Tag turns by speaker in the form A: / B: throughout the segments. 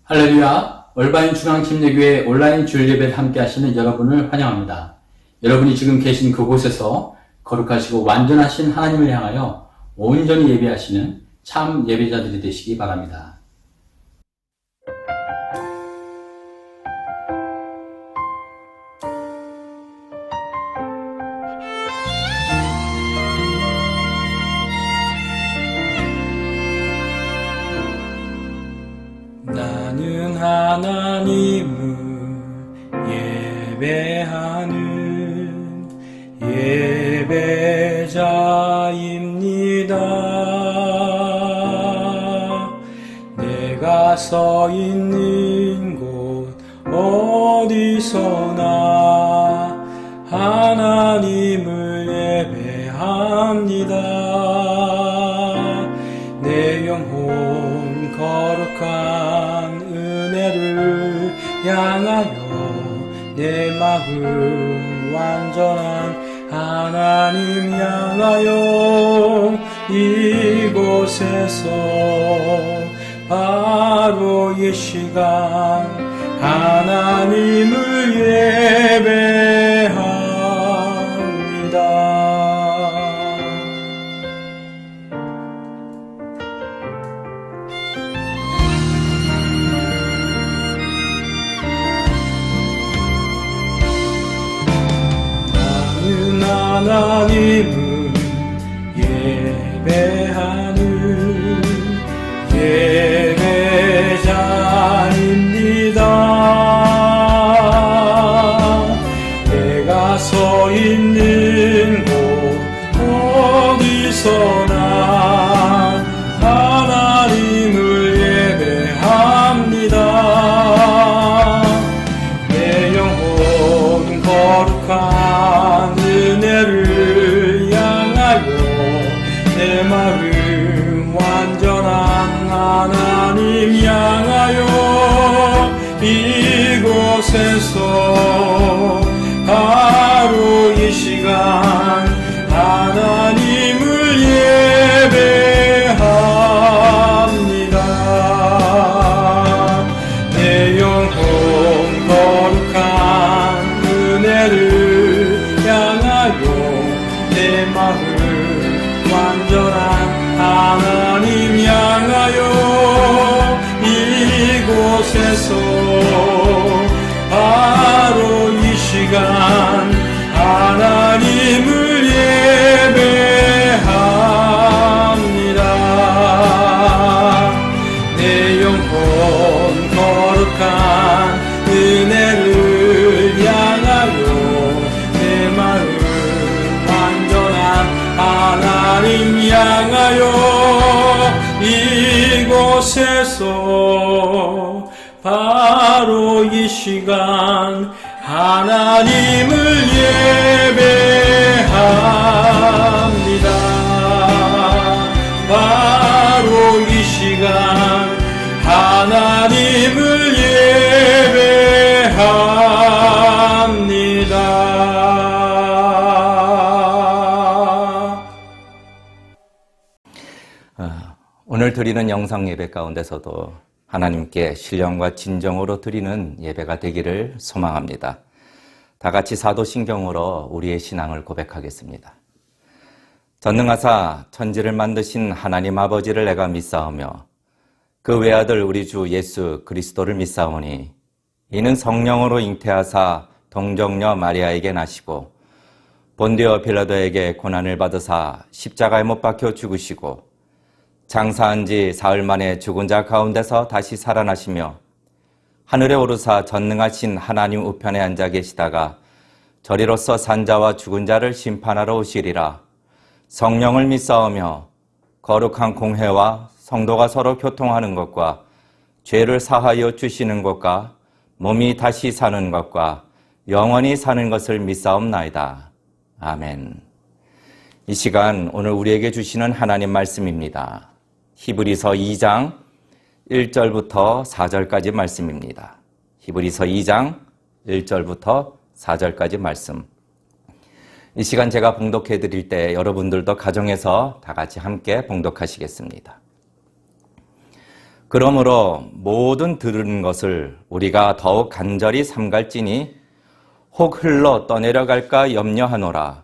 A: 할렐루야! 올바인 중앙침례교회 온라인 주일 예배를 함께 하시는 여러분을 환영합니다. 여러분이 지금 계신 그곳에서 거룩하시고 완전하신 하나님을 향하여 온전히 예배하시는 참 예배자들이 되시기 바랍니다.
B: 나는 하나님을 예배하는 예배자입니다. 내가 서 있는 곳 어디서나 하나님을 예배합니다. 내 영혼 거룩한 은혜를 향하여 내 마음 완전한 하나님 향하여 이곳에서 바로 이 시간 하나님을 예배합니다. 하나님을 예배하는 예배자입니다. 내가 서 있는 곳 어디서나 하나님을 예배합니다. 내 영혼 거룩한 은혜를 향하여 내 마음 완전한 하나님 향하여 이곳에서 바로 이 시간 하나님을 예배합니다. 내 영혼 거룩한 은혜를 향하여 내 마음 완전한 하나님 향하여 이곳에서 바로 이 시간 하나님을 예배합니다. 내 영혼 거룩한 은혜를 향하여 내 마음 완전한 하나님 향하여 이곳에서 바로 이 시간 하나님을 예배합니다. 바로 이 시간 하나님을 예배합니다.
C: 오늘 드리는 영상 예배 가운데서도 하나님께 신령과 진정으로 드리는 예배가 되기를 소망합니다. 다 같이 사도신경으로 우리의 신앙을 고백하겠습니다. 전능하사 천지를 만드신 하나님 아버지를 내가 믿사오며 그 외아들 우리 주 예수 그리스도를 믿사오니 이는 성령으로 잉태하사 동정녀 마리아에게 나시고 본디오 빌라도에게 고난을 받으사 십자가에 못 박혀 죽으시고 장사한 지 사흘 만에 죽은 자 가운데서 다시 살아나시며 하늘에 오르사 전능하신 하나님 우편에 앉아 계시다가 저리로서 산 자와 죽은 자를 심판하러 오시리라. 성령을 믿사오며 거룩한 공회와 성도가 서로 교통하는 것과 죄를 사하여 주시는 것과 몸이 다시 사는 것과 영원히 사는 것을 믿사옵나이다. 아멘. 이 시간 오늘 우리에게 주시는 하나님 말씀입니다. 히브리서 2장 1절부터 4절까지 말씀입니다. 히브리서 2장 1절부터 4절까지 말씀. 이 시간 제가 봉독해 드릴 때 여러분들도 가정에서 다 같이 함께 봉독하시겠습니다. 그러므로 모든 들은 것을 우리가 더욱 간절히 삼갈지니 혹 흘러 떠내려갈까 염려하노라.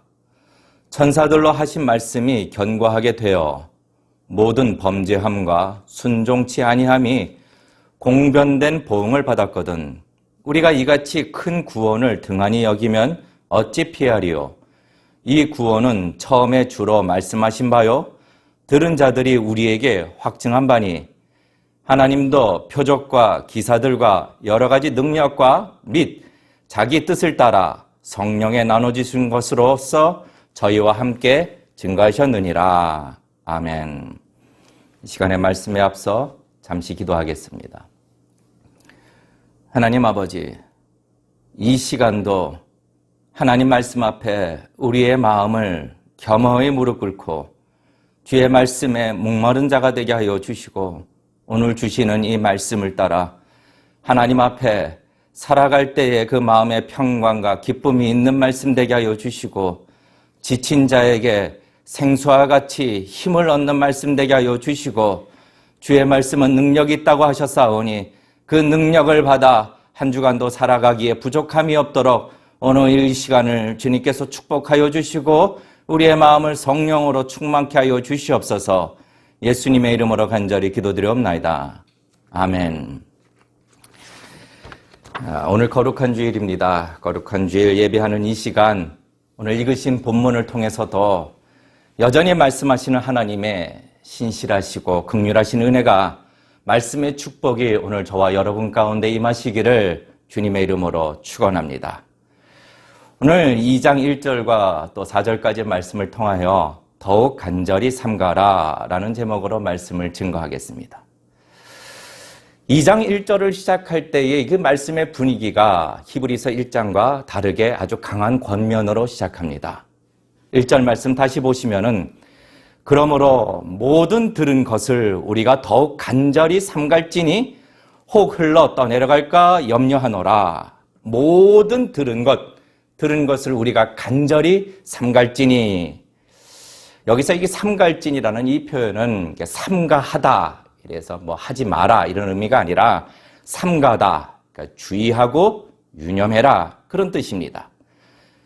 C: 천사들로 하신 말씀이 견고하게 되어 모든 범죄함과 순종치 아니함이 공변된 보응을 받았거든. 우리가 이같이 큰 구원을 등한히 여기면 어찌 피하리요? 이 구원은 처음에 주로 말씀하신 바요. 들은 자들이 우리에게 확증한 바니 하나님도 표적과 기사들과 여러 가지 능력과 및 자기 뜻을 따라 성령에 나눠주신 것으로서 저희와 함께 증거하셨느니라. 아멘. 이 시간의 말씀에 앞서 잠시 기도하겠습니다. 하나님 아버지, 이 시간도 하나님 말씀 앞에 우리의 마음을 겸허히 무릎 꿇고 주의 말씀에 목마른 자가 되게 하여 주시고 오늘 주시는 이 말씀을 따라 하나님 앞에 살아갈 때에 그 마음의 평강과 기쁨이 있는 말씀 되게 하여 주시고 지친 자에게 생수와 같이 힘을 얻는 말씀 되게 하여 주시고 주의 말씀은 능력이 있다고 하셨사오니 그 능력을 받아 한 주간도 살아가기에 부족함이 없도록 오늘 이 시간을 주님께서 축복하여 주시고 우리의 마음을 성령으로 충만케 하여 주시옵소서. 예수님의 이름으로 간절히 기도드리옵나이다. 아멘. 오늘 거룩한 주일입니다. 거룩한 주일 예배하는 이 시간, 오늘 읽으신 본문을 통해서도 여전히 말씀하시는 하나님의 신실하시고 긍휼하신 은혜가 말씀의 축복이 오늘 저와 여러분 가운데 임하시기를 주님의 이름으로 축원합니다. 오늘 2장 1절과 또 4절까지 말씀을 통하여 더욱 간절히 삼가라 라는 제목으로 말씀을 증거하겠습니다. 2장 1절을 시작할 때의 그 말씀의 분위기가 히브리서 1장과 다르게 아주 강한 권면으로 시작합니다. 1절 말씀 다시 보시면은 그러므로 모든 들은 것을 우리가 더욱 간절히 삼갈지니 혹 흘러 떠내려갈까 염려하노라. 모든 들은 것을 우리가 간절히 삼갈지니. 여기서 이 삼갈지니라는 이 표현은 삼가하다, 그래서 뭐 하지 마라 이런 의미가 아니라 삼가다, 그러니까 주의하고 유념해라 그런 뜻입니다.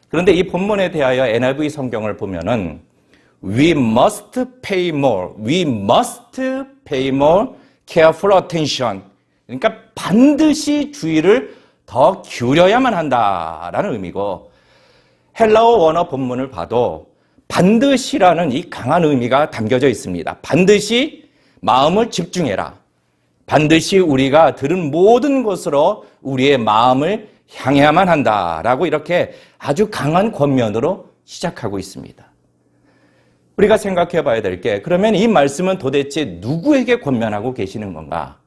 C: 그런데 이 본문에 대하여 NIV 성경을 보면은 We must pay more careful attention. 그러니까 반드시 주의를 더 기울여야만 한다라는 의미고, 헬라어 원어 본문을 봐도 반드시라는 이 강한 의미가 담겨져 있습니다. 반드시 마음을 집중해라. 반드시 우리가 들은 모든 것으로 우리의 마음을 향해야만 한다라고 이렇게 아주 강한 권면으로 시작하고 있습니다. 우리가 생각해 봐야 될 게, 그러면 이 말씀은 도대체 누구에게 권면하고 계시는 건가?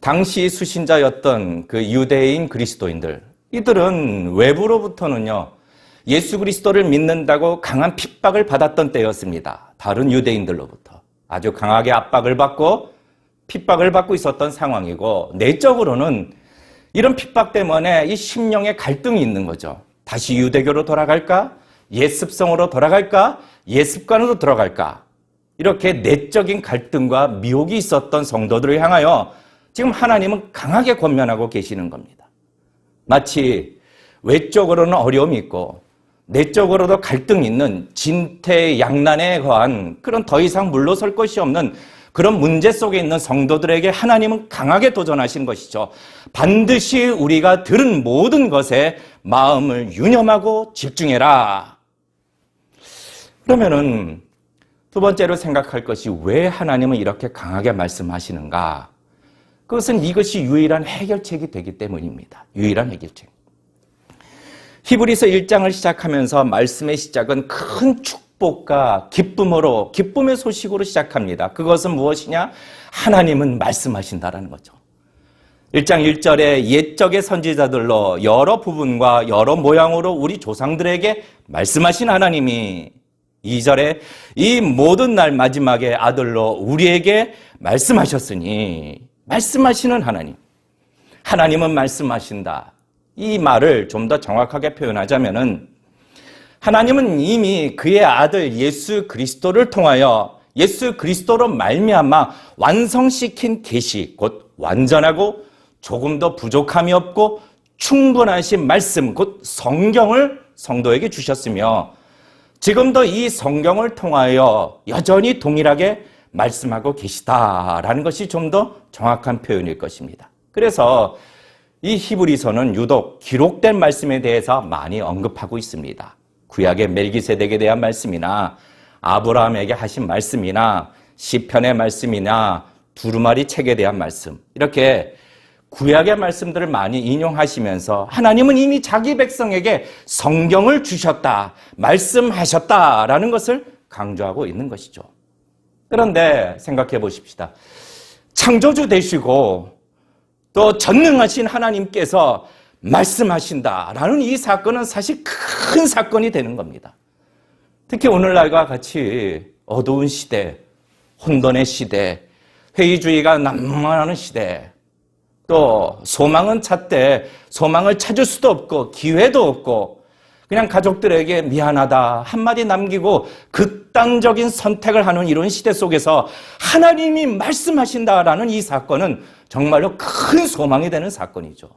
C: 당시 수신자였던 그 유대인 그리스도인들, 이들은 외부로부터는요, 예수 그리스도를 믿는다고 강한 핍박을 받았던 때였습니다. 다른 유대인들로부터 아주 강하게 압박을 받고 핍박을 받고 있었던 상황이고, 내적으로는 이런 핍박 때문에 이 심령의 갈등이 있는 거죠. 다시 유대교로 돌아갈까? 옛 습성으로 돌아갈까? 옛 습관으로 들어갈까? 이렇게 내적인 갈등과 미혹이 있었던 성도들을 향하여 지금 하나님은 강하게 권면하고 계시는 겁니다. 마치 외적으로는 어려움이 있고 내적으로도 갈등이 있는 진퇴양난에 거한 그런 더 이상 물러설 것이 없는 그런 문제 속에 있는 성도들에게 하나님은 강하게 도전하신 것이죠. 반드시 우리가 들은 모든 것에 마음을 유념하고 집중해라. 그러면은 두 번째로 생각할 것이, 왜 하나님은 이렇게 강하게 말씀하시는가? 그것은 이것이 유일한 해결책이 되기 때문입니다. 유일한 해결책. 히브리서 1장을 시작하면서 말씀의 시작은 큰 축복과 기쁨의 소식으로 시작합니다. 그것은 무엇이냐? 하나님은 말씀하신다라는 거죠. 1장 1절에 옛적의 선지자들로 여러 부분과 여러 모양으로 우리 조상들에게 말씀하신 하나님이, 2절에 이 모든 날 마지막에 아들로 우리에게 말씀하셨으니, 말씀하시는 하나님. 하나님은 말씀하신다. 이 말을 좀 더 정확하게 표현하자면은, 하나님은 이미 그의 아들 예수 그리스도를 통하여 예수 그리스도로 말미암아 완성시킨 계시, 곧 완전하고 조금 더 부족함이 없고 충분하신 말씀, 곧 성경을 성도에게 주셨으며 지금도 이 성경을 통하여 여전히 동일하게 말씀하고 계시다라는 것이 좀 더 정확한 표현일 것입니다. 그래서 이 히브리서는 유독 기록된 말씀에 대해서 많이 언급하고 있습니다. 구약의 멜기세덱에 대한 말씀이나 아브라함에게 하신 말씀이나 시편의 말씀이나 두루마리 책에 대한 말씀, 이렇게 구약의 말씀들을 많이 인용하시면서 하나님은 이미 자기 백성에게 성경을 주셨다, 말씀하셨다라는 것을 강조하고 있는 것이죠. 그런데 생각해 보십시다. 창조주 되시고 또 전능하신 하나님께서 말씀하신다라는 이 사건은 사실 큰 사건이 되는 겁니다. 특히 오늘날과 같이 어두운 시대, 혼돈의 시대, 회의주의가 난무하는 시대, 또 소망은 찾되 소망을 찾을 수도 없고 기회도 없고 그냥 가족들에게 미안하다 한마디 남기고 극단적인 선택을 하는 이런 시대 속에서 하나님이 말씀하신다라는 이 사건은 정말로 큰 소망이 되는 사건이죠.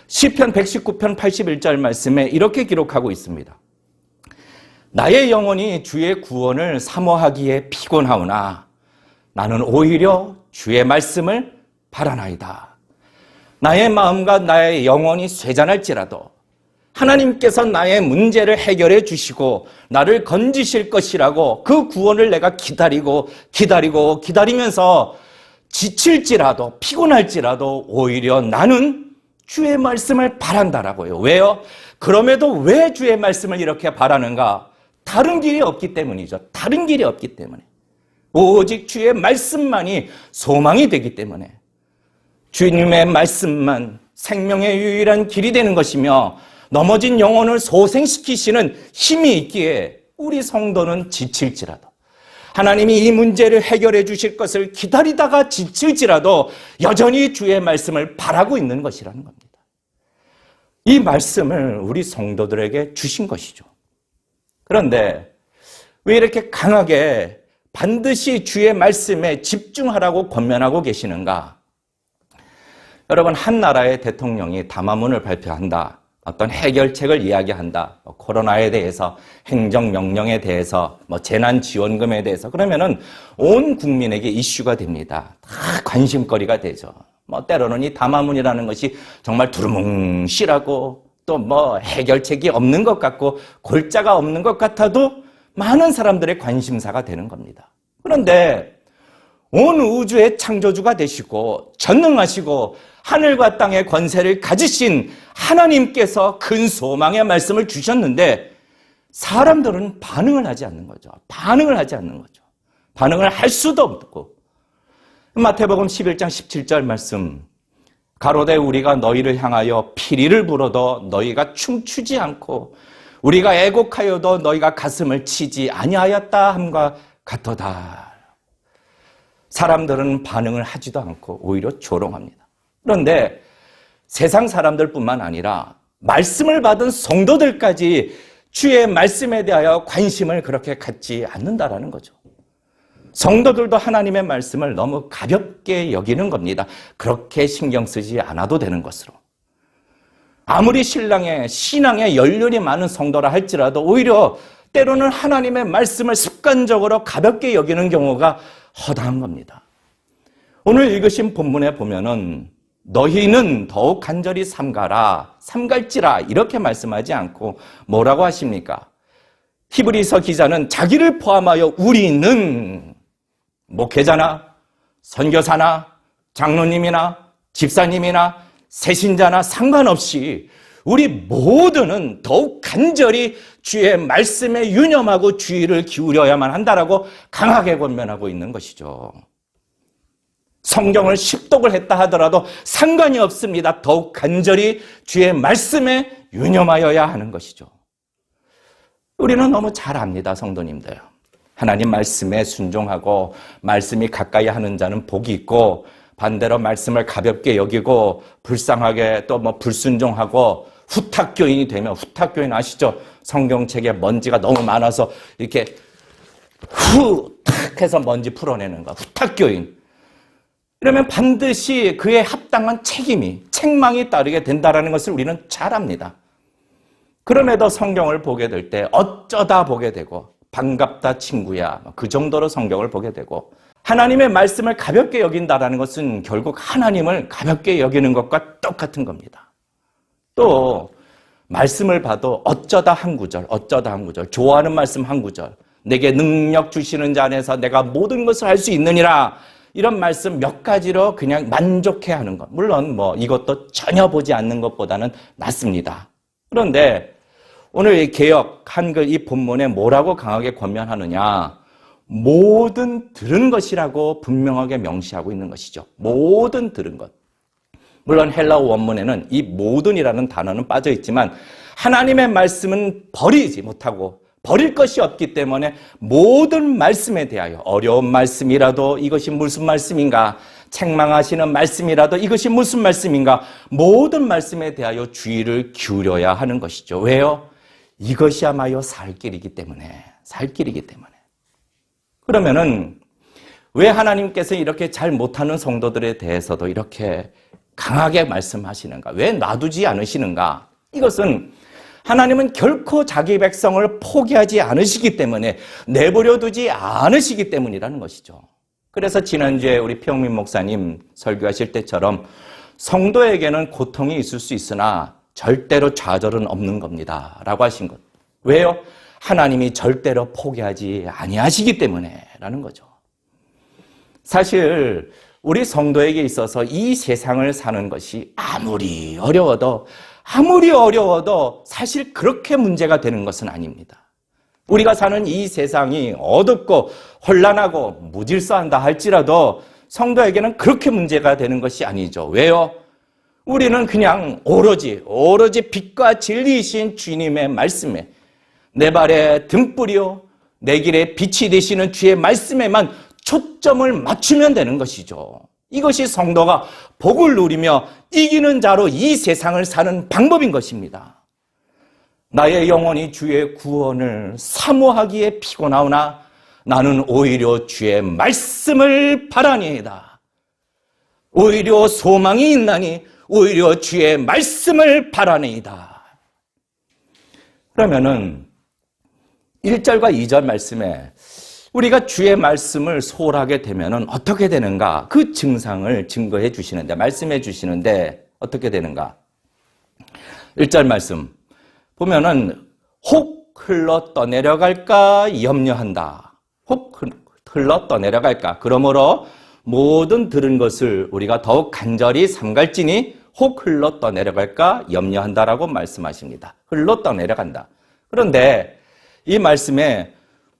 C: 시편 119편 81절 말씀에 이렇게 기록하고 있습니다. 나의 영혼이 주의 구원을 사모하기에 피곤하오나 나는 오히려 주의 말씀을 바라나이다. 나의 마음과 나의 영혼이 쇠잔할지라도 하나님께서 나의 문제를 해결해 주시고 나를 건지실 것이라고 그 구원을 내가 기다리면서 지칠지라도 피곤할지라도 오히려 나는 주의 말씀을 바란다라고요. 왜요? 그럼에도 왜 주의 말씀을 이렇게 바라는가? 다른 길이 없기 때문이죠. 다른 길이 없기 때문에. 오직 주의 말씀만이 소망이 되기 때문에. 주님의 말씀만 생명의 유일한 길이 되는 것이며 넘어진 영혼을 소생시키시는 힘이 있기에 우리 성도는 지칠지라도 하나님이 이 문제를 해결해 주실 것을 기다리다가 지칠지라도 여전히 주의 말씀을 바라고 있는 것이라는 겁니다. 이 말씀을 우리 성도들에게 주신 것이죠. 그런데 왜 이렇게 강하게 반드시 주의 말씀에 집중하라고 권면하고 계시는가? 여러분, 한 나라의 대통령이 담화문을 발표한다. 어떤 해결책을 이야기한다. 코로나에 대해서, 행정명령에 대해서, 재난지원금에 대해서. 그러면은 온 국민에게 이슈가 됩니다. 다 관심거리가 되죠. 때로는 이 담화문이라는 것이 정말 두루뭉실하고 또 해결책이 없는 것 같고 골자가 없는 것 같아도 많은 사람들의 관심사가 되는 겁니다. 그런데 온 우주의 창조주가 되시고 전능하시고 하늘과 땅의 권세를 가지신 하나님께서 큰 소망의 말씀을 주셨는데 사람들은 반응을 하지 않는 거죠. 반응을 할 수도 없고. 마태복음 11장 17절 말씀. 가로되 우리가 너희를 향하여 피리를 불어도 너희가 춤추지 않고 우리가 애곡하여도 너희가 가슴을 치지 아니하였다 함과 같도다. 사람들은 반응을 하지도 않고 오히려 조롱합니다. 그런데 세상 사람들뿐만 아니라 말씀을 받은 성도들까지 주의 말씀에 대하여 관심을 그렇게 갖지 않는다라는 거죠. 성도들도 하나님의 말씀을 너무 가볍게 여기는 겁니다. 그렇게 신경 쓰지 않아도 되는 것으로. 아무리 신앙에 연륜이 많은 성도라 할지라도 오히려 때로는 하나님의 말씀을 습관적으로 가볍게 여기는 경우가 허다한 겁니다. 오늘 읽으신 본문에 보면은 너희는 더욱 간절히 삼갈지라 이렇게 말씀하지 않고 뭐라고 하십니까? 히브리서 기자는 자기를 포함하여 우리는 목회자나 선교사나 장로님이나 집사님이나 새신자나 상관없이 우리 모두는 더욱 간절히 주의 말씀에 유념하고 주의를 기울여야만 한다라고 강하게 권면하고 있는 것이죠. 성경을 식독을 했다 하더라도 상관이 없습니다. 더욱 간절히 주의 말씀에 유념하여야 하는 것이죠. 우리는 너무 잘 압니다, 성도님들. 하나님 말씀에 순종하고 말씀이 가까이 하는 자는 복이 있고 반대로 말씀을 가볍게 여기고 불쌍하게 또 불순종하고 후탁교인이 되면, 후탁교인 아시죠? 성경책에 먼지가 너무 많아서 이렇게 후탁 탁 해서 먼지 풀어내는 거, 후탁교인. 이러면 반드시 그에 합당한 책망이 따르게 된다는 것을 우리는 잘 압니다. 그럼에도 성경을 보게 될 때 어쩌다 보게 되고 반갑다 친구야 그 정도로 성경을 보게 되고 하나님의 말씀을 가볍게 여긴다는 것은 결국 하나님을 가볍게 여기는 것과 똑같은 겁니다. 또 말씀을 봐도 어쩌다 한 구절 좋아하는 말씀 한 구절 내게 능력 주시는 자 안에서 내가 모든 것을 할 수 있느니라 이런 말씀 몇 가지로 그냥 만족해하는 것. 물론 이것도 전혀 보지 않는 것보다는 낫습니다. 그런데 오늘 이 개역 한글 이 본문에 뭐라고 강하게 권면하느냐? 모든 들은 것이라고 분명하게 명시하고 있는 것이죠. 모든 들은 것. 물론 헬라어 원문에는 이 모든이라는 단어는 빠져 있지만 하나님의 말씀은 버리지 못하고 버릴 것이 없기 때문에 모든 말씀에 대하여 어려운 말씀이라도 이것이 무슨 말씀인가? 책망하시는 말씀이라도 이것이 무슨 말씀인가? 모든 말씀에 대하여 주의를 기울여야 하는 것이죠. 왜요? 이것이야말로 살 길이기 때문에. 그러면은 왜 하나님께서 이렇게 잘 못하는 성도들에 대해서도 이렇게 강하게 말씀하시는가? 왜 놔두지 않으시는가? 이것은 하나님은 결코 자기 백성을 포기하지 않으시기 때문에 내버려 두지 않으시기 때문이라는 것이죠. 그래서 지난주에 우리 평민 목사님 설교하실 때처럼 성도에게는 고통이 있을 수 있으나 절대로 좌절은 없는 겁니다 라고 하신 것. 왜요? 하나님이 절대로 포기하지 아니하시기 때문에 라는 거죠. 사실 우리 성도에게 있어서 이 세상을 사는 것이 아무리 어려워도 사실 그렇게 문제가 되는 것은 아닙니다. 우리가 사는 이 세상이 어둡고 혼란하고 무질서한다 할지라도 성도에게는 그렇게 문제가 되는 것이 아니죠. 왜요? 우리는 그냥 오로지 빛과 진리이신 주님의 말씀에 내 발에 등불이요 내 길에 빛이 되시는 주의 말씀에만 초점을 맞추면 되는 것이죠. 이것이 성도가 복을 누리며 이기는 자로 이 세상을 사는 방법인 것입니다. 나의 영혼이 주의 구원을 사모하기에 피곤하오나 나는 오히려 주의 말씀을 바라니이다. 오히려 소망이 있나니 오히려 주의 말씀을 바라니이다. 그러면은 1절과 2절 말씀에 우리가 주의 말씀을 소홀하게 되면은 어떻게 되는가? 그 증상을 증거해 주시는데, 말씀해 주시는데 어떻게 되는가? 1절 말씀 보면은 혹 흘러 떠내려갈까 염려한다. 혹 흘러 떠내려갈까? 그러므로 모든 들은 것을 우리가 더욱 간절히 삼갈지니 혹 흘러 떠내려갈까 염려한다라고 말씀하십니다. 흘러 떠내려간다. 그런데 이 말씀에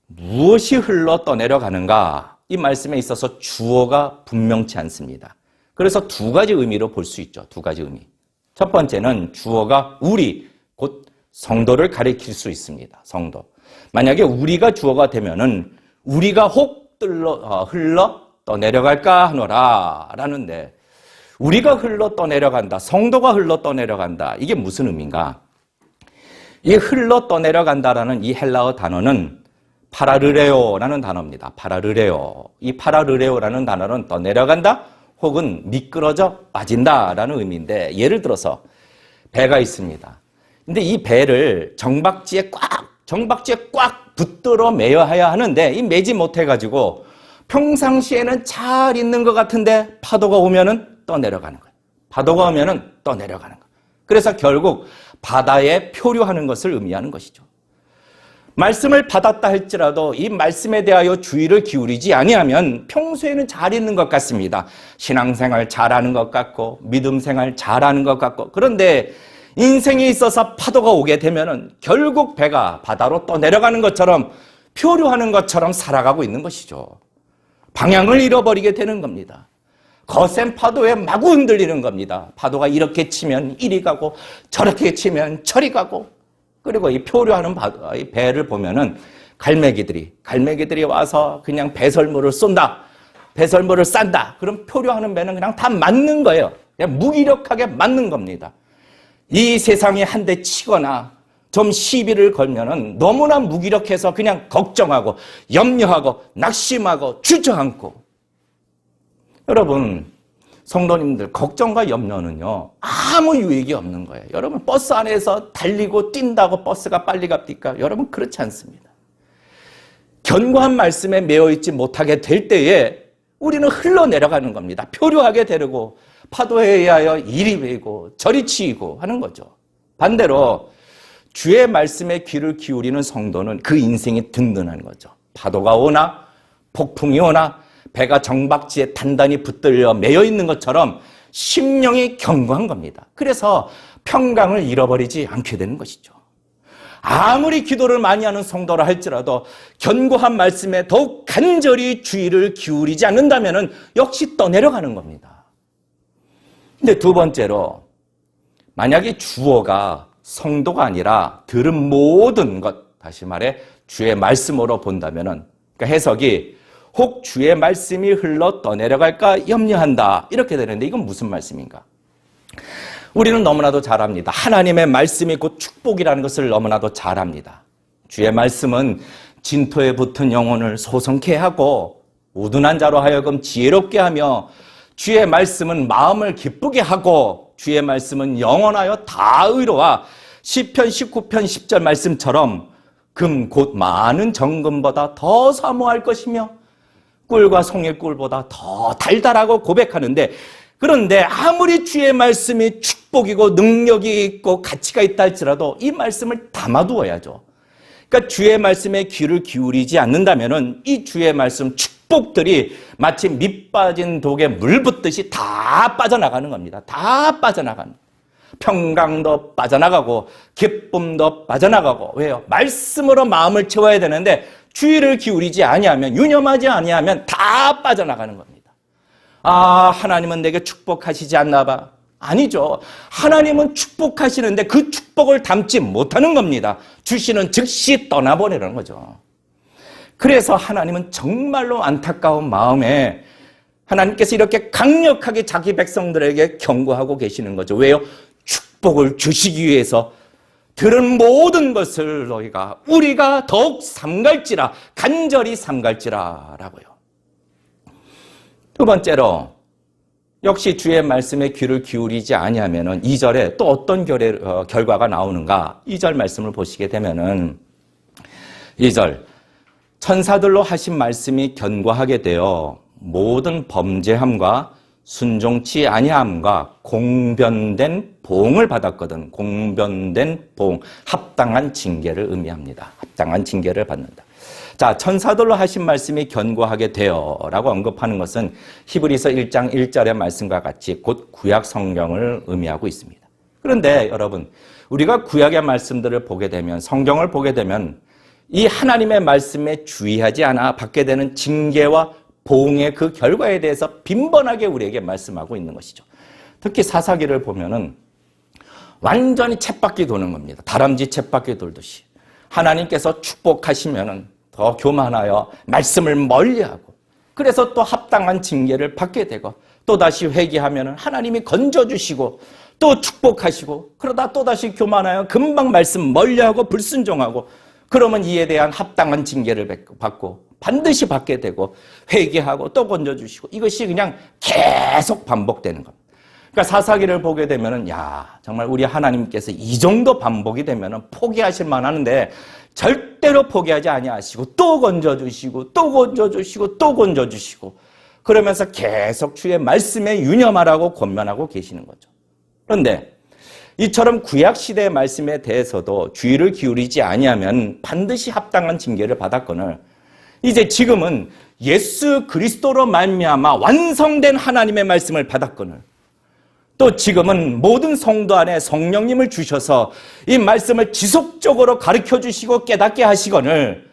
C: 무엇이 흘러 떠내려가는가? 이 말씀에 있어서 주어가 분명치 않습니다. 그래서 두 가지 의미로 볼 수 있죠. 두 가지 의미. 첫 번째는 주어가 우리, 곧 성도를 가리킬 수 있습니다. 성도. 만약에 우리가 주어가 되면은 우리가 혹 흘러 떠내려갈까 하노라 라는데 우리가 흘러 떠내려간다. 성도가 흘러 떠내려간다. 이게 무슨 의미인가? 이 흘러 떠내려간다라는 이 헬라어 단어는 파라르레오라는 단어입니다. 파라르레오. 이 파라르레오라는 단어는 떠내려간다 혹은 미끄러져 빠진다라는 의미인데 예를 들어서 배가 있습니다. 근데 이 배를 정박지에 꽉 붙들어 매여야 하는데 이 매지 못해가지고 평상시에는 잘 있는 것 같은데 파도가 오면은 떠내려가는 거예요. 파도가 오면은 떠내려가는 거예요. 그래서 결국 바다에 표류하는 것을 의미하는 것이죠. 말씀을 받았다 할지라도 이 말씀에 대하여 주의를 기울이지 아니하면 평소에는 잘 있는 것 같습니다. 신앙생활 잘하는 것 같고 믿음생활 잘하는 것 같고 그런데 인생에 있어서 파도가 오게 되면은 결국 배가 바다로 떠내려가는 것처럼 표류하는 것처럼 살아가고 있는 것이죠. 방향을 잃어버리게 되는 겁니다. 거센 파도에 마구 흔들리는 겁니다. 파도가 이렇게 치면 이리 가고 저렇게 치면 저리 가고 그리고 이 표류하는 이 배를 보면은 갈매기들이 와서 그냥 배설물을 쏜다. 배설물을 싼다. 그럼 표류하는 배는 그냥 다 맞는 거예요. 그냥 무기력하게 맞는 겁니다. 이 세상에 한 대 치거나 좀 시비를 걸면은 너무나 무기력해서 그냥 걱정하고 염려하고 낙심하고 주저앉고. 여러분, 성도님들, 걱정과 염려는요, 아무 유익이 없는 거예요. 여러분, 버스 안에서 달리고 뛴다고 버스가 빨리 갑니까? 여러분, 그렇지 않습니다. 견고한 말씀에 매여있지 못하게 될 때에 우리는 흘러내려가는 겁니다. 표류하게 되고 파도에 의하여 이리 베이고 저리 치이고 하는 거죠. 반대로 주의 말씀에 귀를 기울이는 성도는 그 인생이 든든한 거죠. 파도가 오나 폭풍이 오나 배가 정박지에 단단히 붙들려 매여 있는 것처럼 심령이 견고한 겁니다. 그래서 평강을 잃어버리지 않게 되는 것이죠. 아무리 기도를 많이 하는 성도라 할지라도 견고한 말씀에 더욱 간절히 주의를 기울이지 않는다면 역시 떠내려가는 겁니다. 근데 두 번째로, 만약에 주어가 성도가 아니라 들은 모든 것, 다시 말해 주의 말씀으로 본다면, 그러니까 해석이 혹 주의 말씀이 흘러 떠내려갈까 염려한다, 이렇게 되는데 이건 무슨 말씀인가? 우리는 너무나도 잘 압니다. 하나님의 말씀이 곧 축복이라는 것을 너무나도 잘 압니다. 주의 말씀은 진토에 붙은 영혼을 소성케 하고 우둔한 자로 하여금 지혜롭게 하며, 주의 말씀은 마음을 기쁘게 하고, 주의 말씀은 영원하여 다 의로와 시편 19편 10절 말씀처럼 금 곧 많은 정금보다 더 사모할 것이며 꿀과 송이꿀보다 더 달달하고 고백하는데, 그런데 아무리 주의 말씀이 축복이고 능력이 있고 가치가 있다 할지라도 이 말씀을 담아두어야죠. 그러니까 주의 말씀에 귀를 기울이지 않는다면 이 주의 말씀 축복들이 마치 밑 빠진 독에 물 붓듯이 다 빠져나가는 겁니다. 다 빠져나가는. 평강도 빠져나가고 기쁨도 빠져나가고. 왜요? 말씀으로 마음을 채워야 되는데 주의를 기울이지 아니하면, 유념하지 아니하면 다 빠져나가는 겁니다. 아, 하나님은 내게 축복하시지 않나 봐. 아니죠. 하나님은 축복하시는데 그 축복을 담지 못하는 겁니다. 주시는 즉시 떠나보내는 거죠. 그래서 하나님은 정말로 안타까운 마음에 하나님께서 이렇게 강력하게 자기 백성들에게 경고하고 계시는 거죠. 왜요? 축복을 주시기 위해서 들은 모든 것을 우리가 더욱 삼갈지라, 간절히 삼갈지라 라고요. 두 번째로, 역시 주의 말씀에 귀를 기울이지 아니하면 2절에 또 어떤 결과가 나오는가? 2절 말씀을 보시게 되면은 2절, 천사들로 하신 말씀이 견고하게 되어 모든 범죄함과 순종치 아니함과 공변된 보응을 받았거든. 공변된 보응, 합당한 징계를 의미합니다. 합당한 징계를 받는다. 자, 천사들로 하신 말씀이 견고하게 되어 라고 언급하는 것은 히브리서 1장 1절의 말씀과 같이 곧 구약 성경을 의미하고 있습니다. 그런데 여러분, 우리가 구약의 말씀들을 보게 되면, 성경을 보게 되면 이 하나님의 말씀에 주의하지 않아 받게 되는 징계와 보응의 그 결과에 대해서 빈번하게 우리에게 말씀하고 있는 것이죠. 특히 사사기를 보면은 완전히 쳇바퀴 도는 겁니다. 다람쥐 쳇바퀴 돌듯이. 하나님께서 축복하시면은 더 교만하여 말씀을 멀리하고, 그래서 또 합당한 징계를 받게 되고, 또다시 회개하면은 하나님이 건져주시고 또 축복하시고, 그러다 또다시 교만하여 금방 말씀 멀리하고 불순종하고, 그러면 이에 대한 합당한 징계를 받고 반드시 받게 되고 회개하고 또 건져주시고, 이것이 그냥 계속 반복되는 겁니다. 그러니까 사사기를 보게 되면은, 야, 정말 우리 하나님께서 이 정도 반복이 되면은 포기하실 만하는데 절대로 포기하지 아니하시고 또 건져주시고 또 건져주시고 또 건져주시고, 그러면서 계속 주의 말씀에 유념하라고 권면하고 계시는 거죠. 그런데 이처럼 구약시대의 말씀에 대해서도 주의를 기울이지 아니하면 반드시 합당한 징계를 받았거늘, 이제 지금은 예수 그리스도로 말미암아 완성된 하나님의 말씀을 받았거늘, 또 지금은 모든 성도 안에 성령님을 주셔서 이 말씀을 지속적으로 가르쳐 주시고 깨닫게 하시거늘,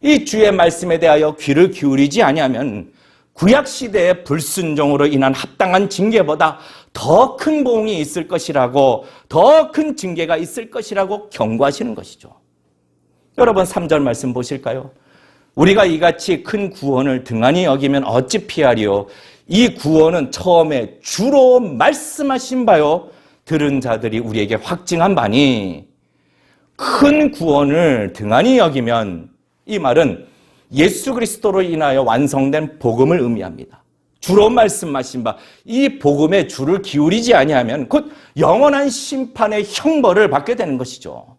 C: 이 주의 말씀에 대하여 귀를 기울이지 아니하면 구약시대의 불순종으로 인한 합당한 징계보다 더 큰 보응이 있을 것이라고, 더 큰 징계가 있을 것이라고 경고하시는 것이죠. 여러분, 3절 말씀 보실까요? 우리가 이같이 큰 구원을 등한히 여기면 어찌 피하리요? 이 구원은 처음에 주로 말씀하신 바요 들은 자들이 우리에게 확증한 바니, 큰 구원을 등한히 여기면 이 말은 예수 그리스도로 인하여 완성된 복음을 의미합니다. 주로 말씀하신 바 이 복음에 주를 기울이지 아니하면 곧 영원한 심판의 형벌을 받게 되는 것이죠.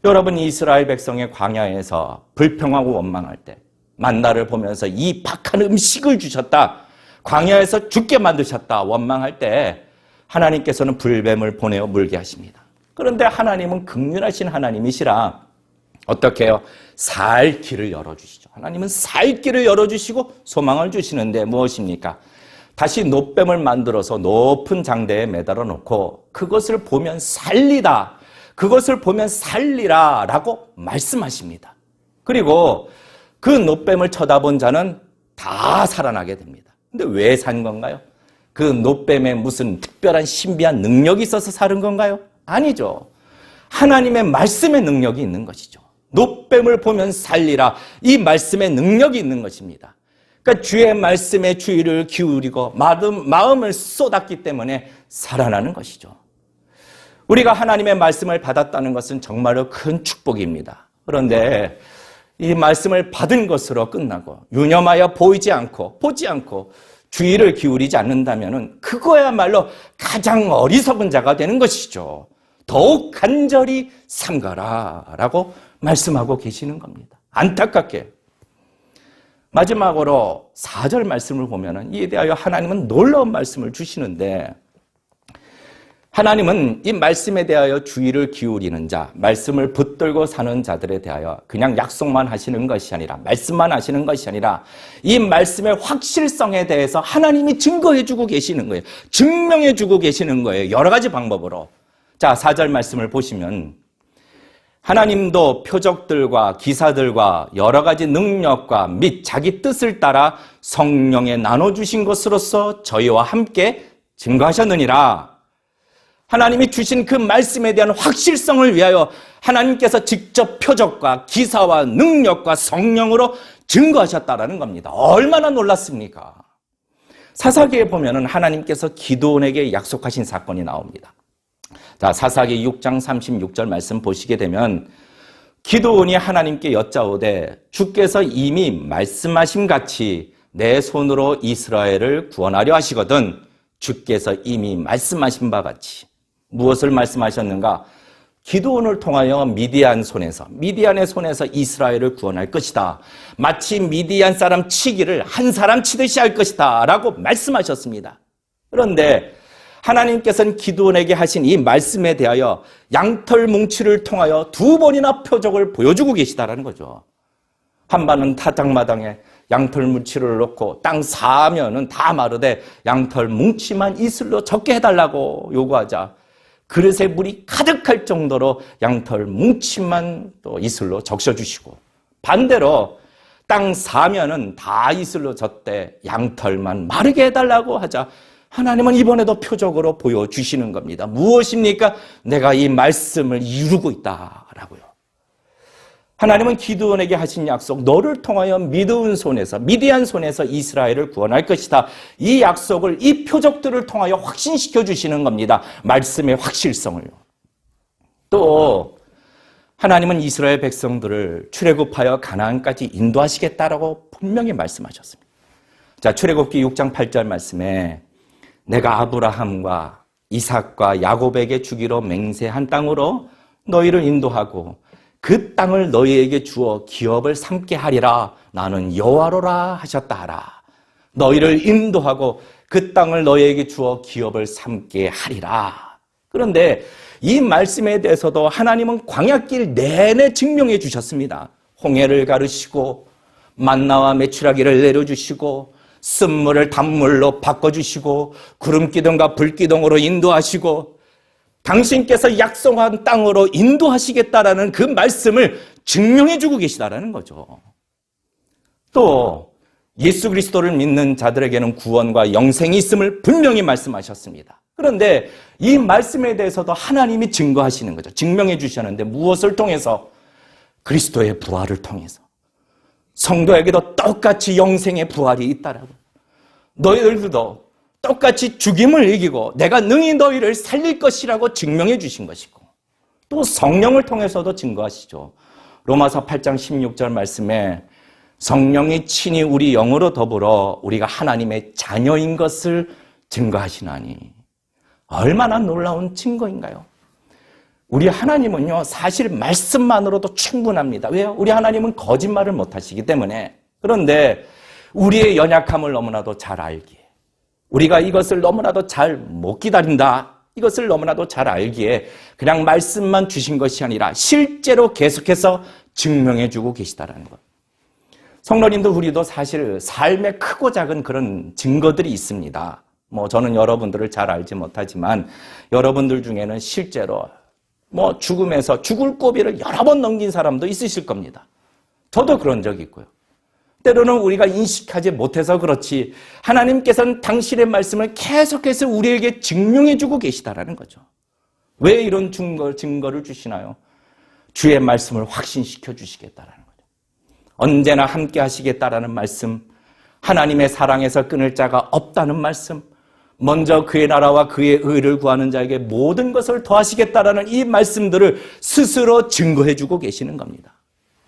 C: 여러분, 이스라엘 백성의 광야에서 불평하고 원망할 때 만나를 보면서 이 박한 음식을 주셨다, 광야에서 죽게 만드셨다 원망할 때 하나님께서는 불뱀을 보내어 물게 하십니다. 그런데 하나님은 긍휼하신 하나님이시라 어떻게 해요? 살 길을 열어주시죠. 하나님은 살 길을 열어주시고 소망을 주시는데 무엇입니까? 다시 놋뱀을 만들어서 높은 장대에 매달아 놓고 그것을 보면 살리다, 그것을 보면 살리라 라고 말씀하십니다. 그리고 그 놋뱀을 쳐다본 자는 다 살아나게 됩니다. 근데 왜 산 건가요? 그 놋뱀에 무슨 특별한 신비한 능력이 있어서 사는 건가요? 아니죠. 하나님의 말씀의 능력이 있는 것이죠. 놋뱀을 보면 살리라, 이 말씀의 능력이 있는 것입니다. 그러니까 주의 말씀에 주의를 기울이고 마음을 쏟았기 때문에 살아나는 것이죠. 우리가 하나님의 말씀을 받았다는 것은 정말로 큰 축복입니다. 그런데 이 말씀을 받은 것으로 끝나고 유념하여 보지 않고 주의를 기울이지 않는다면 그거야말로 가장 어리석은 자가 되는 것이죠. 더욱 간절히 삼가라 라고 말씀하고 계시는 겁니다. 안타깝게 마지막으로 4절 말씀을 보면 이에 대하여 하나님은 놀라운 말씀을 주시는데, 하나님은 이 말씀에 대하여 주의를 기울이는 자, 말씀을 붙들고 사는 자들에 대하여 그냥 약속만 하시는 것이 아니라, 말씀만 하시는 것이 아니라 이 말씀의 확실성에 대해서 하나님이 증거해주고 계시는 거예요. 증명해주고 계시는 거예요. 여러 가지 방법으로. 자, 4절 말씀을 보시면 하나님도 표적들과 기사들과 여러 가지 능력과 및 자기 뜻을 따라 성령에 나눠주신 것으로서 저희와 함께 증거하셨느니라. 하나님이 주신 그 말씀에 대한 확실성을 위하여 하나님께서 직접 표적과 기사와 능력과 성령으로 증거하셨다라는 겁니다. 얼마나 놀랐습니까? 사사기에 보면은 하나님께서 기드온에게 약속하신 사건이 나옵니다. 자, 사사기 6장 36절 말씀 보시게 되면 기드온이 하나님께 여짜오되 주께서 이미 말씀하신 같이 내 손으로 이스라엘을 구원하려 하시거든 주께서 이미 말씀하신 바 같이. 무엇을 말씀하셨는가? 기드온을 통하여 미디안의 손에서 이스라엘을 구원할 것이다. 마치 미디안 사람 치기를 한 사람 치듯이 할 것이다 라고 말씀하셨습니다. 그런데 하나님께서는 기드온에게 하신 이 말씀에 대하여 양털 뭉치를 통하여 2번이나 표적을 보여주고 계시다라는 거죠. 한 번은 타작마당에 양털 뭉치를 놓고 땅 사면은 다 마르되 양털 뭉치만 이슬로 적게 해달라고 요구하자 그릇에 물이 가득할 정도로 양털 뭉치만 또 이슬로 적셔주시고, 반대로 땅 사면은 다 이슬로 젖되 양털만 마르게 해달라고 하자 하나님은 이번에도 표적으로 보여주시는 겁니다. 무엇입니까? 내가 이 말씀을 이루고 있다라고요. 하나님은 기드온에게 하신 약속, 너를 통하여 미디안 손에서 이스라엘을 구원할 것이다. 이 약속을, 이 표적들을 통하여 확신시켜 주시는 겁니다. 말씀의 확실성을요. 또 하나님은 이스라엘 백성들을 출애굽하여 가나안까지 인도하시겠다라고 분명히 말씀하셨습니다. 자, 출애굽기 6장 8절 말씀에 내가 아브라함과 이삭과 야곱에게 주기로 맹세한 땅으로 너희를 인도하고 그 땅을 너희에게 주어 기업을 삼게 하리라. 나는 여호와로라 하셨다 하라. 너희를 인도하고 그 땅을 너희에게 주어 기업을 삼게 하리라. 그런데 이 말씀에 대해서도 하나님은 광야길 내내 증명해 주셨습니다. 홍해를 가르시고 만나와 메추라기를 내려주시고 쓴물을 단물로 바꿔주시고 구름기둥과 불기둥으로 인도하시고 당신께서 약속한 땅으로 인도하시겠다라는 그 말씀을 증명해 주고 계시다라는 거죠. 또 예수 그리스도를 믿는 자들에게는 구원과 영생이 있음을 분명히 말씀하셨습니다. 그런데 이 말씀에 대해서도 하나님이 증거하시는 거죠. 증명해 주셨는데 무엇을 통해서? 그리스도의 부활을 통해서. 성도에게도 똑같이 영생의 부활이 있다라고. 너희들도 똑같이 죽임을 이기고 내가 능히 너희를 살릴 것이라고 증명해 주신 것이고, 또 성령을 통해서도 증거하시죠. 로마서 8장 16절 말씀에 성령이 친히 우리 영으로 더불어 우리가 하나님의 자녀인 것을 증거하시나니 얼마나 놀라운 증거인가요? 우리 하나님은요, 사실 말씀만으로도 충분합니다. 왜요? 우리 하나님은 거짓말을 못하시기 때문에. 그런데 우리의 연약함을 너무나도 잘 알기에, 우리가 이것을 너무나도 잘 못 기다린다, 이것을 너무나도 잘 알기에 그냥 말씀만 주신 것이 아니라 실제로 계속해서 증명해주고 계시다라는 것. 성도님들, 우리도 사실 삶에 크고 작은 그런 증거들이 있습니다. 저는 여러분들을 잘 알지 못하지만 여러분들 중에는 실제로 죽음에서 죽을 고비를 여러 번 넘긴 사람도 있으실 겁니다. 저도 그런 적이 있고요. 때로는 우리가 인식하지 못해서 그렇지 하나님께서는 당신의 말씀을 계속해서 우리에게 증명해주고 계시다라는 거죠. 왜 이런 증거를 주시나요? 주의 말씀을 확신시켜 주시겠다라는 거죠. 언제나 함께 하시겠다라는 말씀, 하나님의 사랑에서 끊을 자가 없다는 말씀, 먼저 그의 나라와 그의 의를 구하는 자에게 모든 것을 더하시겠다라는 이 말씀들을 스스로 증거해주고 계시는 겁니다.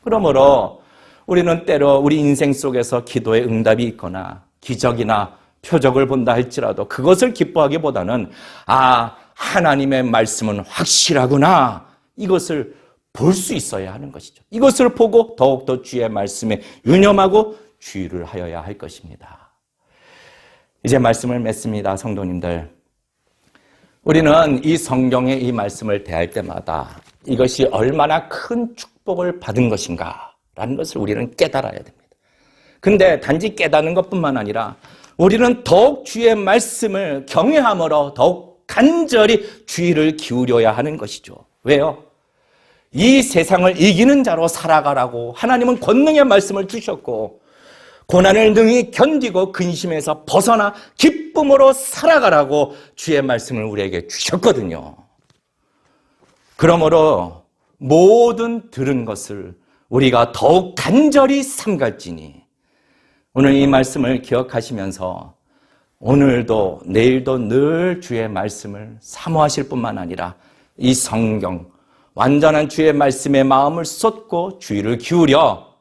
C: 그러므로 우리는 때로 우리 인생 속에서 기도의 응답이 있거나 기적이나 표적을 본다 할지라도 그것을 기뻐하기보다는 하나님의 말씀은 확실하구나, 이것을 볼 수 있어야 하는 것이죠. 이것을 보고 더욱더 주의 말씀에 유념하고 주의를 하여야 할 것입니다. 이제 말씀을 맺습니다. 성도님들, 우리는 이 성경의 이 말씀을 대할 때마다 이것이 얼마나 큰 축복을 받은 것인가 라는 것을 우리는 깨달아야 됩니다. 근데 단지 깨닫는 것뿐만 아니라 우리는 더욱 주의 말씀을 경외함으로 더욱 간절히 주의를 기울여야 하는 것이죠. 왜요? 이 세상을 이기는 자로 살아가라고 하나님은 권능의 말씀을 주셨고, 고난을 능히 견디고 근심에서 벗어나 기쁨으로 살아가라고 주의 말씀을 우리에게 주셨거든요. 그러므로 모든 들은 것을 우리가 더욱 간절히 삼갈지니, 오늘 이 말씀을 기억하시면서 오늘도 내일도 늘 주의 말씀을 사모하실 뿐만 아니라 이 성경, 완전한 주의 말씀에 마음을 쏟고 주의를 기울여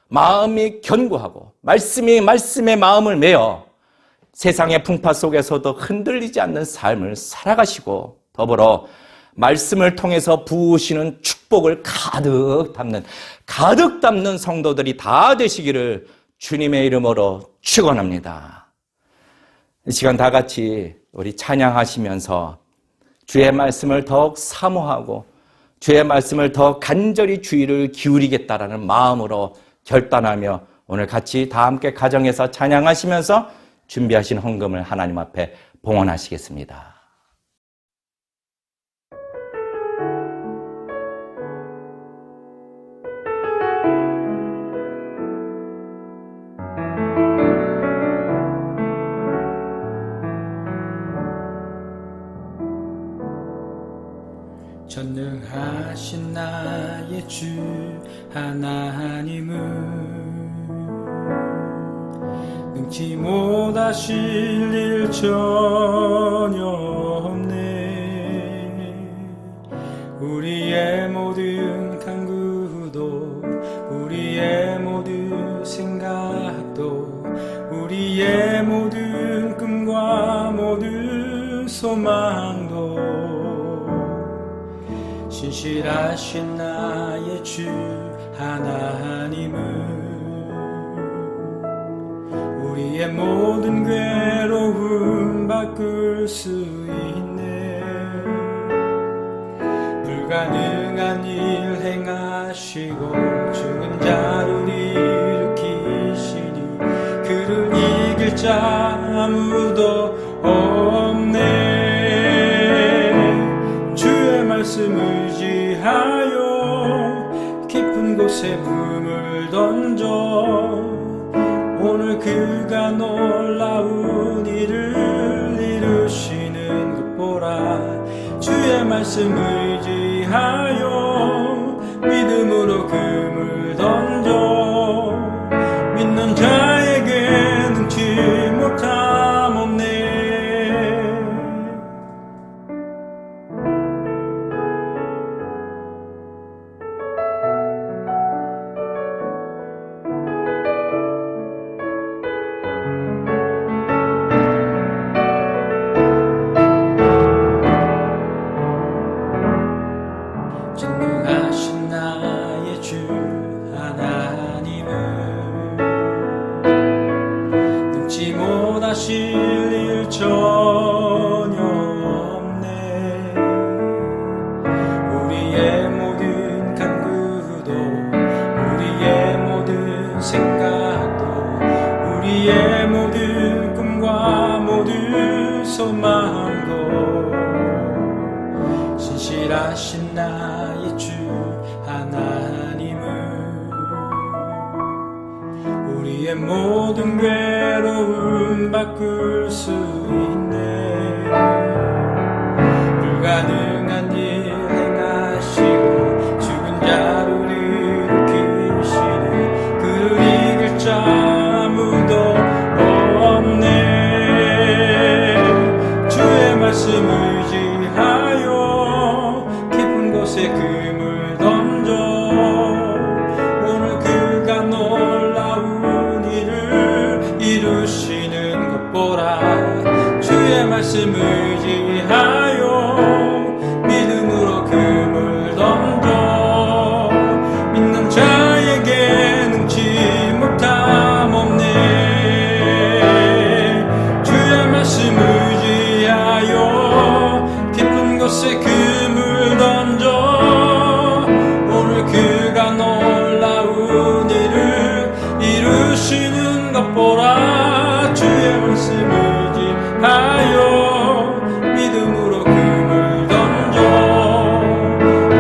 C: 마음이 견고하고 말씀이 말씀에 마음을 메어 세상의 풍파 속에서도 흔들리지 않는 삶을 살아가시고, 더불어 말씀을 통해서 부으시는 축복을 가득 담는 성도들이 다 되시기를 주님의 이름으로 축원합니다. 이 시간 다 같이 우리 찬양하시면서 주의 말씀을 더욱 사모하고 주의 말씀을 더 간절히 주의를 기울이겠다라는 마음으로 결단하며 오늘 같이 다 함께 가정에서 찬양하시면서 준비하신 헌금을 하나님 앞에 봉헌하시겠습니다.
B: 전능하신 나의 주 하나님은 능치 못하실 일 전혀 없네. 우리의 모든 간구도, 우리의 모든 생각도, 우리의 모든 꿈과 모든 소망도 신실하신 나의 주 하나님은 우리의 모든 괴로움 바꿀 수 있네. 불가능한 일 행하시고 죽은 자를 일으키시니 그를 이길 자 아무도 없네. 주의 말씀 의지하여 깊은 곳에 품을 던져 오늘 그가 놀라운 일을 이루시는 것 보라. 주의 말씀 의지하여 믿음으로 금을 던져 믿는 자에게 능치 못함 없네. 하실 일 전혀 없네. 우리의 모든 간구도 우리의 모든 생각도 우리의 모든 꿈과 모든 소망도 신실하신 나의 주 하나님은 우리의 모든 괴로움 바꿀 수 있네. 불가능한 일 행하시고 죽은 자를 일으키시니 그를 이길 자 아무도 없네. 주의 말씀 의지하여 깊은 곳에 금을 던져 오늘 그가 놀라운 일을 이루시는 것 보라. 주의 말씀 의지하여 믿음으로 금을 던져 믿는 자에게 능치 못함 없네. 주의 말씀 의지하여 깊은 곳에 금을 던져 오늘 그가 놀라운 일을 이루시는 것 보라. 주의 말씀 의지하여 믿음으로 금을 던져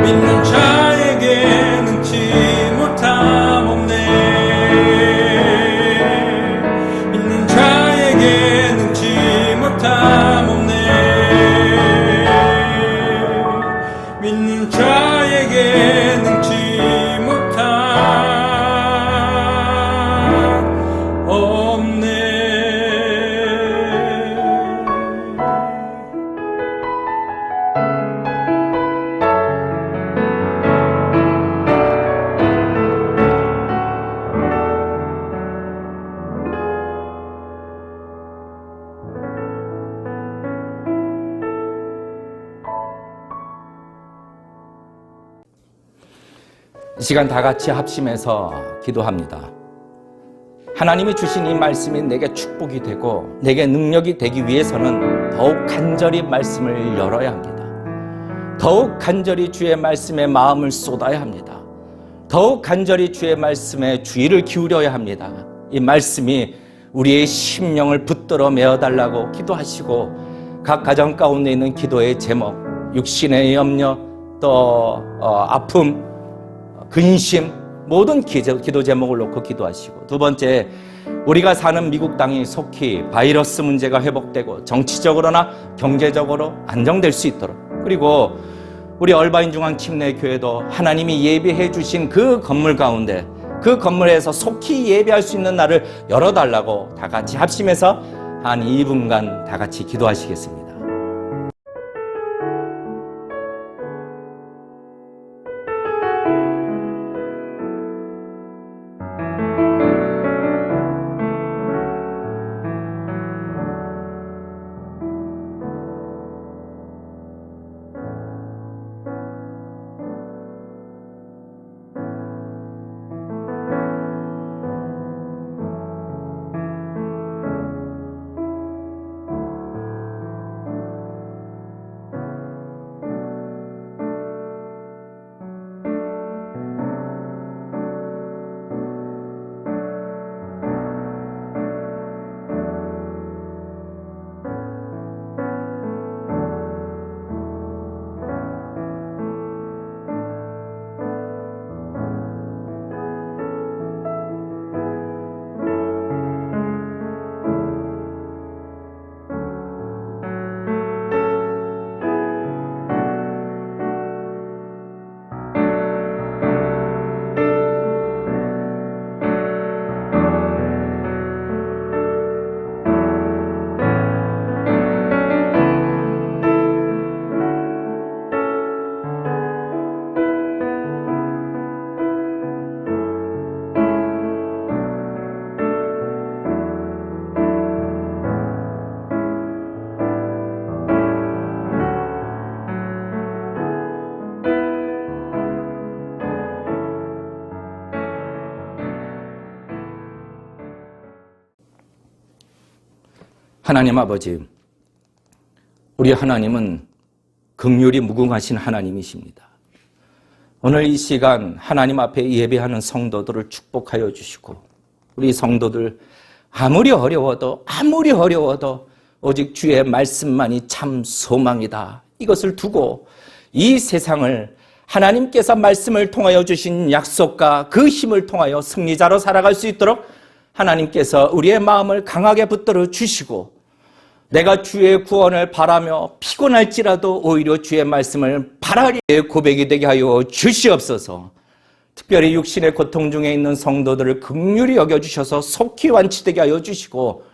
B: 믿는 자에게 능치 못함 없네. 믿는 자에게 능치 못함 없네. 믿는 자에게 능치 못함 없네.
C: 이 시간 다 같이 합심해서 기도합니다. 하나님이 주신 이 말씀이 내게 축복이 되고 내게 능력이 되기 위해서는 더욱 간절히 말씀을 열어야 합니다. 더욱 간절히 주의 말씀에 마음을 쏟아야 합니다. 더욱 간절히 주의 말씀에 주의를 기울여야 합니다. 이 말씀이 우리의 심령을 붙들어 메어달라고 기도하시고 각 가정 가운데 있는 기도의 제목, 육신의 염려, 또 아픔, 근심, 모든 기도 제목을 놓고 기도하시고, 두 번째, 우리가 사는 미국 땅이 속히 바이러스 문제가 회복되고 정치적으로나 경제적으로 안정될 수 있도록, 그리고 우리 얼바인 중앙 침례교회도 하나님이 예비해 주신 그 건물 가운데, 그 건물에서 속히 예배할 수 있는 날을 열어달라고 다 같이 합심해서 한 2분간 다 같이 기도하시겠습니다. 하나님 아버지, 우리 하나님은 긍휼이 무궁하신 하나님이십니다. 오늘 이 시간 하나님 앞에 예배하는 성도들을 축복하여 주시고, 우리 성도들 아무리 어려워도 오직 주의 말씀만이 참 소망이다, 이것을 두고 이 세상을 하나님께서 말씀을 통하여 주신 약속과 그 힘을 통하여 승리자로 살아갈 수 있도록 하나님께서 우리의 마음을 강하게 붙들어 주시고, 내가 주의 구원을 바라며 피곤할지라도 오히려 주의 말씀을 바라리 고백이 되게 하여 주시옵소서. 특별히 육신의 고통 중에 있는 성도들을 긍휼히 여겨주셔서 속히 완치되게 하여 주시고,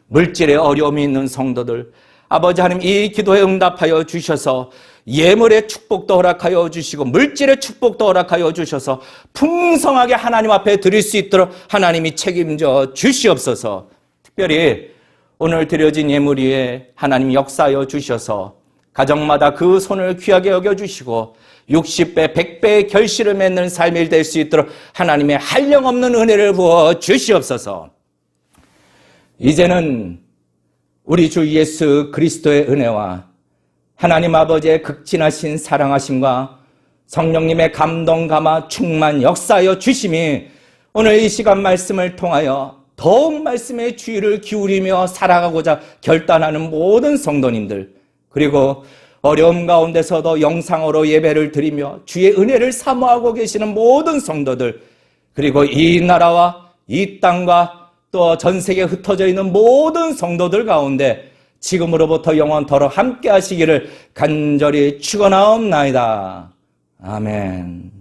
C: 물질의 어려움이 있는 성도들, 아버지 하나님 이 기도에 응답하여 주셔서 예물의 축복도 허락하여 주시고 물질의 축복도 허락하여 주셔서 풍성하게 하나님 앞에 드릴 수 있도록 하나님이 책임져 주시옵소서. 특별히 오늘 드려진 예물 위에 하나님 역사하여 주셔서 가정마다 그 손을 귀하게 여겨주시고 60배, 100배의 결실을 맺는 삶이 될 수 있도록 하나님의 한량없는 은혜를 부어 주시옵소서. 이제는 우리 주 예수 그리스도의 은혜와 하나님 아버지의 극진하신 사랑하심과 성령님의 감동, 감화, 충만, 역사하여 주심이 오늘 이 시간 말씀을 통하여 더욱 말씀의 주의를 기울이며 살아가고자 결단하는 모든 성도님들, 그리고 어려움 가운데서도 영상으로 예배를 드리며 주의 은혜를 사모하고 계시는 모든 성도들, 그리고 이 나라와 이 땅과 또 전 세계에 흩어져 있는 모든 성도들 가운데 지금으로부터 영원토록 함께 하시기를 간절히 축원하옵나이다. 아멘.